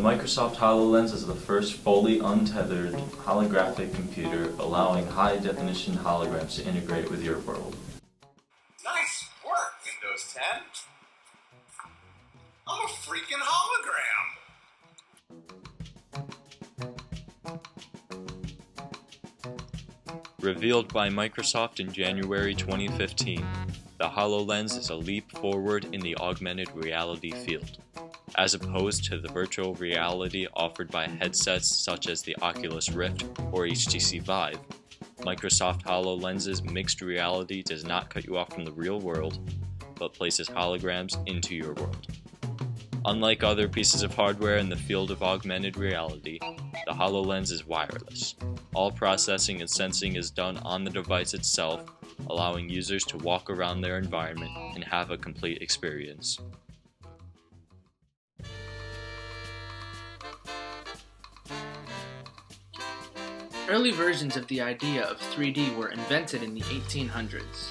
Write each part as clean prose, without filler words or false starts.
The Microsoft HoloLens is the first fully untethered holographic computer allowing high-definition holograms to integrate with your world. Nice work, Windows 10. I'm a freaking hologram. Revealed by Microsoft in January 2015, the HoloLens is a leap forward in the augmented reality field. As opposed to the virtual reality offered by headsets such as the Oculus Rift or HTC Vive, Microsoft HoloLens's mixed reality does not cut you off from the real world, but places holograms into your world. Unlike other pieces of hardware in the field of augmented reality, the HoloLens is wireless. All processing and sensing is done on the device itself, allowing users to walk around their environment and have a complete experience. Early versions of the idea of 3D were invented in the 1800s.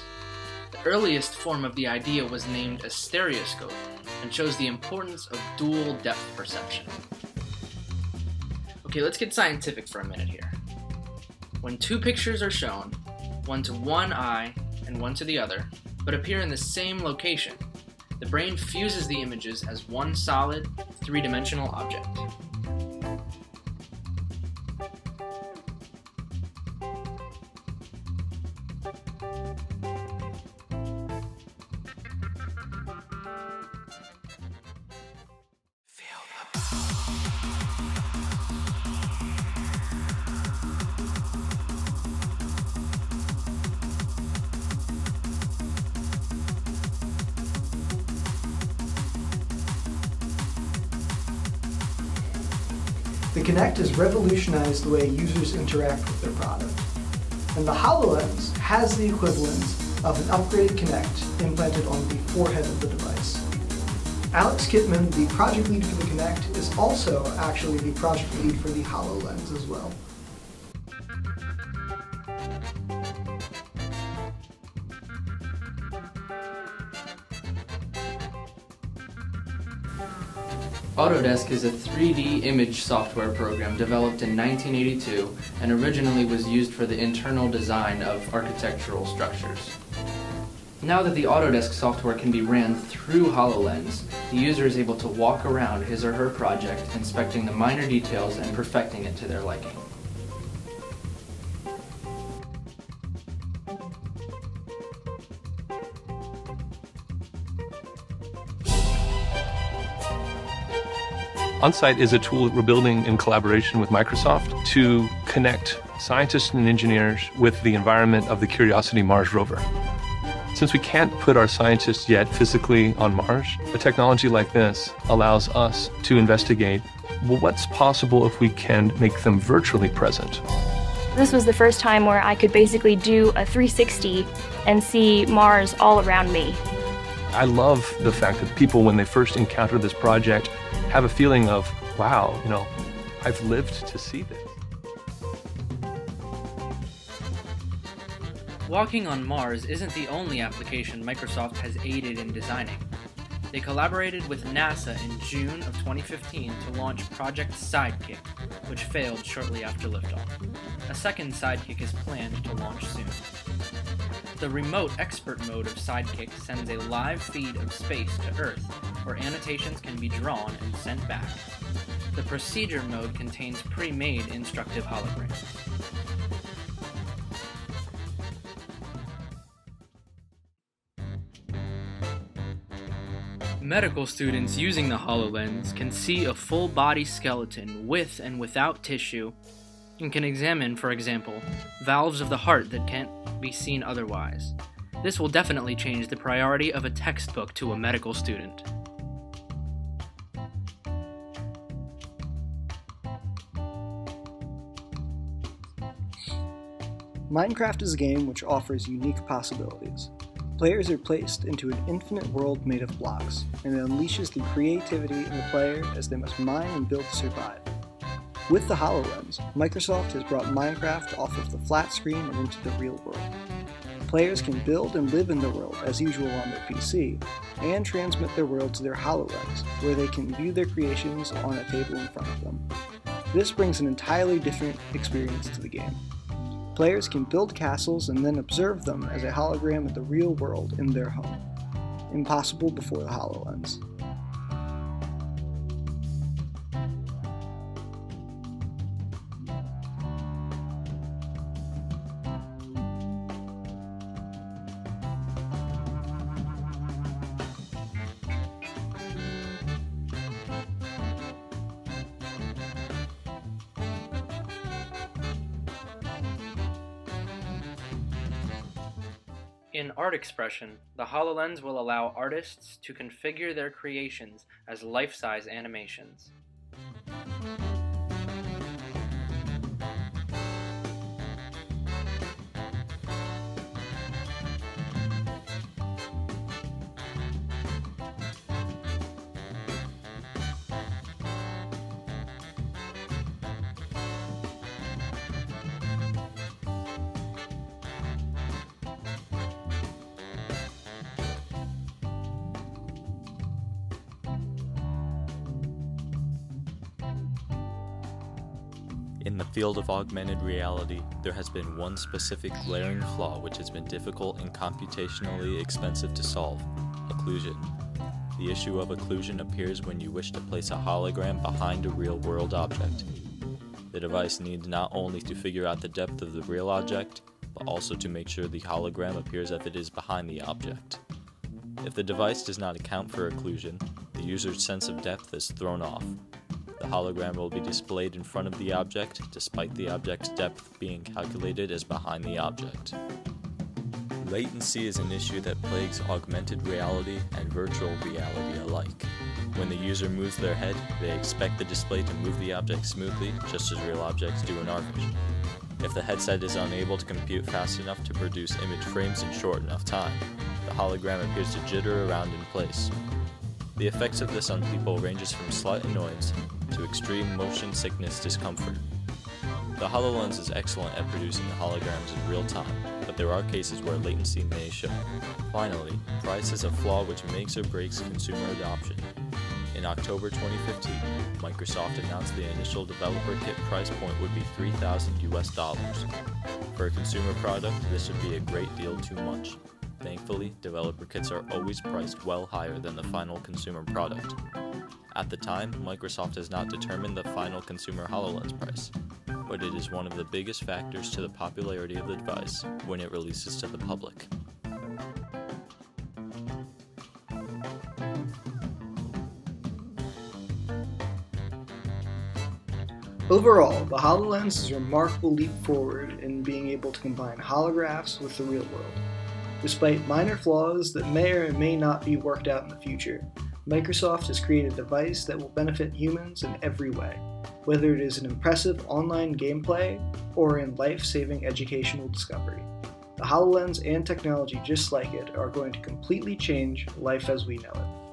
The earliest form of the idea was named a stereoscope and shows the importance of dual depth perception. Okay, let's get scientific for a minute here. When two pictures are shown, one to one eye and one to the other, but appear in the same location, the brain fuses the images as one solid, three-dimensional object. The Kinect has revolutionized the way users interact with their product. And the HoloLens has the equivalent of an upgraded Kinect implanted on the forehead of the device. Alex Kittman, the project lead for the Kinect, is also actually the project lead for the HoloLens as well. Autodesk is a 3D image software program developed in 1982 and originally was used for the internal design of architectural structures. Now that the Autodesk software can be ran through HoloLens, the user is able to walk around his or her project, inspecting the minor details and perfecting it to their liking. OnSite is a tool that we're building in collaboration with Microsoft to connect scientists and engineers with the environment of the Curiosity Mars rover. Since we can't put our scientists yet physically on Mars, a technology like this allows us to investigate, well, what's possible if we can make them virtually present? This was the first time where I could basically do a 360 and see Mars all around me. I love the fact that people, when they first encounter this project, have a feeling of, wow, I've lived to see this. Walking on Mars isn't the only application Microsoft has aided in designing. They collaborated with NASA in June of 2015 to launch Project Sidekick, which failed shortly after liftoff. A second Sidekick is planned to launch soon. The remote expert mode of Sidekick sends a live feed of space to Earth, where annotations can be drawn and sent back. The procedure mode contains pre-made instructive holograms. Medical students using the HoloLens can see a full-body skeleton with and without tissue, and can examine, for example, valves of the heart that can't be seen otherwise. This will definitely change the priority of a textbook to a medical student. Minecraft is a game which offers unique possibilities. Players are placed into an infinite world made of blocks, and it unleashes the creativity in the player as they must mine and build to survive. With the HoloLens, Microsoft has brought Minecraft off of the flat screen and into the real world. Players can build and live in the world as usual on their PC, and transmit their world to their Hololens, where they can view their creations on a table in front of them. This brings an entirely different experience to the game. Players can build castles and then observe them as a hologram of the real world in their home. Impossible before the HoloLens. In art expression, the HoloLens will allow artists to configure their creations as life-size animations. In the field of augmented reality, there has been one specific glaring flaw which has been difficult and computationally expensive to solve: occlusion. The issue of occlusion appears when you wish to place a hologram behind a real-world object. The device needs not only to figure out the depth of the real object, but also to make sure the hologram appears as if it is behind the object. If the device does not account for occlusion, the user's sense of depth is thrown off. The hologram will be displayed in front of the object, despite the object's depth being calculated as behind the object. Latency is an issue that plagues augmented reality and virtual reality alike. When the user moves their head, they expect the display to move the object smoothly, just as real objects do in our vision. If the headset is unable to compute fast enough to produce image frames in short enough time, the hologram appears to jitter around in place. The effects of this on people ranges from slight annoyance to extreme motion sickness discomfort. The HoloLens is excellent at producing the holograms in real time, but there are cases where latency may show. Finally, price is a flaw which makes or breaks consumer adoption. In October 2015, Microsoft announced the initial developer kit price point would be $3,000 US. For a consumer product, this would be a great deal too much. Thankfully, developer kits are always priced well higher than the final consumer product. At the time, Microsoft has not determined the final consumer HoloLens price, but it is one of the biggest factors to the popularity of the device when it releases to the public. Overall, the HoloLens is a remarkable leap forward in being able to combine holographs with the real world. Despite minor flaws that may or may not be worked out in the future, Microsoft has created a device that will benefit humans in every way, whether it is in impressive online gameplay or in life-saving educational discovery. The HoloLens and technology just like it are going to completely change life as we know it.